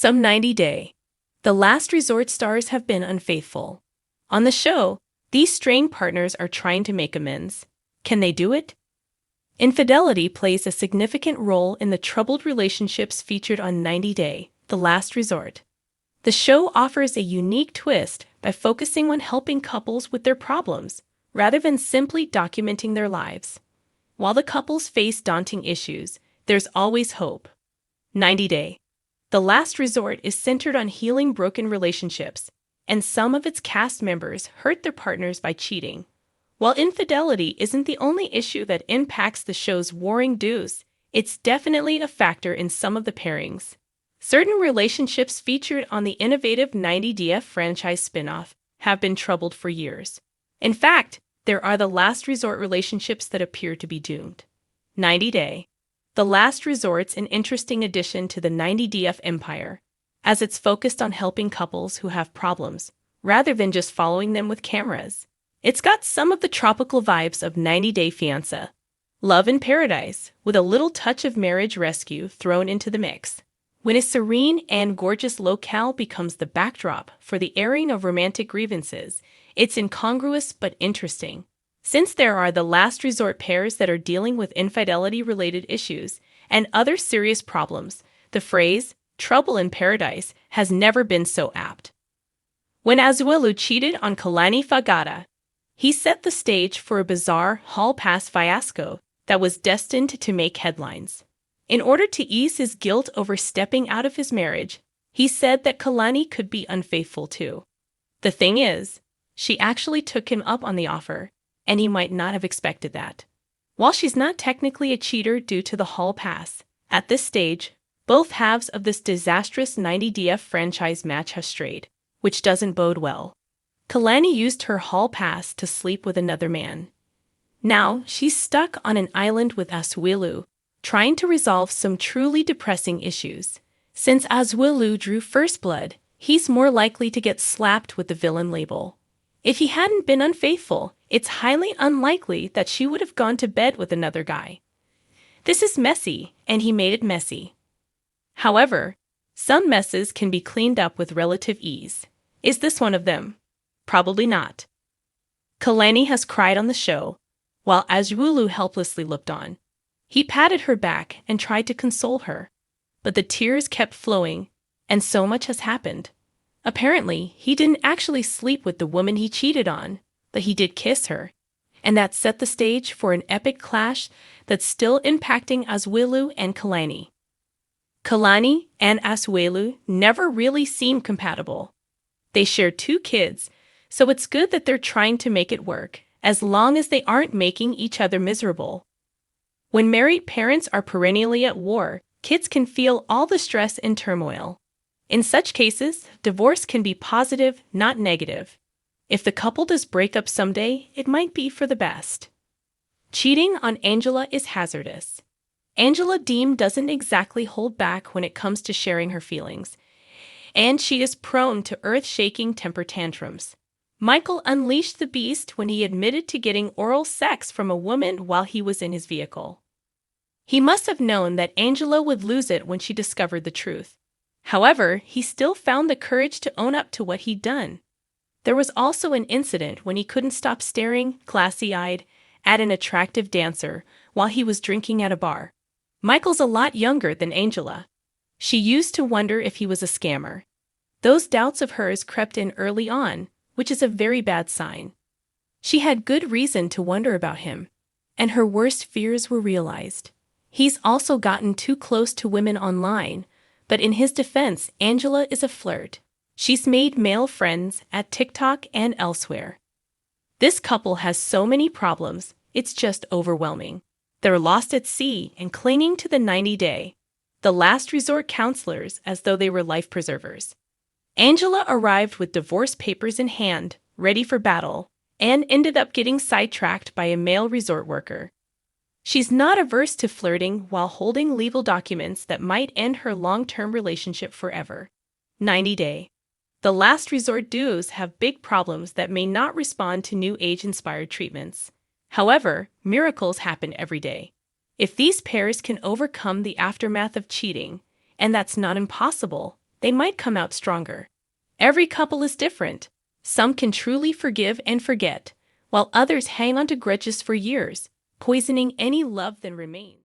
Some 90-day. The last resort stars have been unfaithful. On the show, these straying partners are trying to make amends. Can they do it? Infidelity plays a significant role in the troubled relationships featured on 90-Day, The Last Resort. The show offers a unique twist by focusing on helping couples with their problems, rather than simply documenting their lives. While the couples face daunting issues, there's always hope. 90-Day. The Last Resort is centered on healing broken relationships, and some of its cast members hurt their partners by cheating. While infidelity isn't the only issue that impacts the show's warring duos, it's definitely a factor in some of the pairings. Certain relationships featured on the innovative 90DF franchise spin-off have been troubled for years. In fact, there are the last resort relationships that appear to be doomed. 90-Day. The Last Resort's an interesting addition to the 90DF empire, as it's focused on helping couples who have problems, rather than just following them with cameras. It's got some of the tropical vibes of 90-Day Fiance, Love in Paradise, with a little touch of marriage rescue thrown into the mix. When a serene and gorgeous locale becomes the backdrop for the airing of romantic grievances, it's incongruous but interesting. Since there are the last resort pairs that are dealing with infidelity-related issues and other serious problems, the phrase, trouble in paradise, has never been so apt. When Asuelu cheated on Kalani Fagata, he set the stage for a bizarre hall pass fiasco that was destined to make headlines. In order to ease his guilt over stepping out of his marriage, he said that Kalani could be unfaithful too. The thing is, she actually took him up on the offer, and he might not have expected that. While she's not technically a cheater due to the hall pass, at this stage, both halves of this disastrous 90DF franchise match have strayed, which doesn't bode well. Kalani used her hall pass to sleep with another man. Now, she's stuck on an island with Asuelu, trying to resolve some truly depressing issues. Since Asuelu drew first blood, he's more likely to get slapped with the villain label. If he hadn't been unfaithful, it's highly unlikely that she would have gone to bed with another guy. This is messy, and he made it messy. However, some messes can be cleaned up with relative ease. Is this one of them? Probably not. Kalani has cried on the show, while Asuelu helplessly looked on. He patted her back and tried to console her, but the tears kept flowing, and so much has happened. Apparently, he didn't actually sleep with the woman he cheated on, but he did kiss her, and that set the stage for an epic clash that's still impacting Asuelu and Kalani. Kalani and Asuelu never really seem compatible. They share 2 kids, so it's good that they're trying to make it work, as long as they aren't making each other miserable. When married parents are perennially at war, kids can feel all the stress and turmoil. In such cases, divorce can be positive, not negative. If the couple does break up someday, it might be for the best. Cheating on Angela is hazardous. Angela Deem doesn't exactly hold back when it comes to sharing her feelings, and she is prone to earth-shaking temper tantrums. Michael unleashed the beast when he admitted to getting oral sex from a woman while he was in his vehicle. He must have known that Angela would lose it when she discovered the truth. However, he still found the courage to own up to what he'd done. There was also an incident when he couldn't stop staring, glassy-eyed, at an attractive dancer while he was drinking at a bar. Michael's a lot younger than Angela. She used to wonder if he was a scammer. Those doubts of hers crept in early on, which is a very bad sign. She had good reason to wonder about him, and her worst fears were realized. He's also gotten too close to women online, but in his defense, Angela is a flirt. She's made male friends at TikTok and elsewhere. This couple has so many problems, it's just overwhelming. They're lost at sea and clinging to the 90-day, the last resort counselors as though they were life preservers. Angela arrived with divorce papers in hand, ready for battle, and ended up getting sidetracked by a male resort worker. She's not averse to flirting while holding legal documents that might end her long-term relationship forever. 90-day. The last resort duos have big problems that may not respond to new age-inspired treatments. However, miracles happen every day. If these pairs can overcome the aftermath of cheating, and that's not impossible, they might come out stronger. Every couple is different. Some can truly forgive and forget, while others hang on to grudges for years, poisoning any love that remains.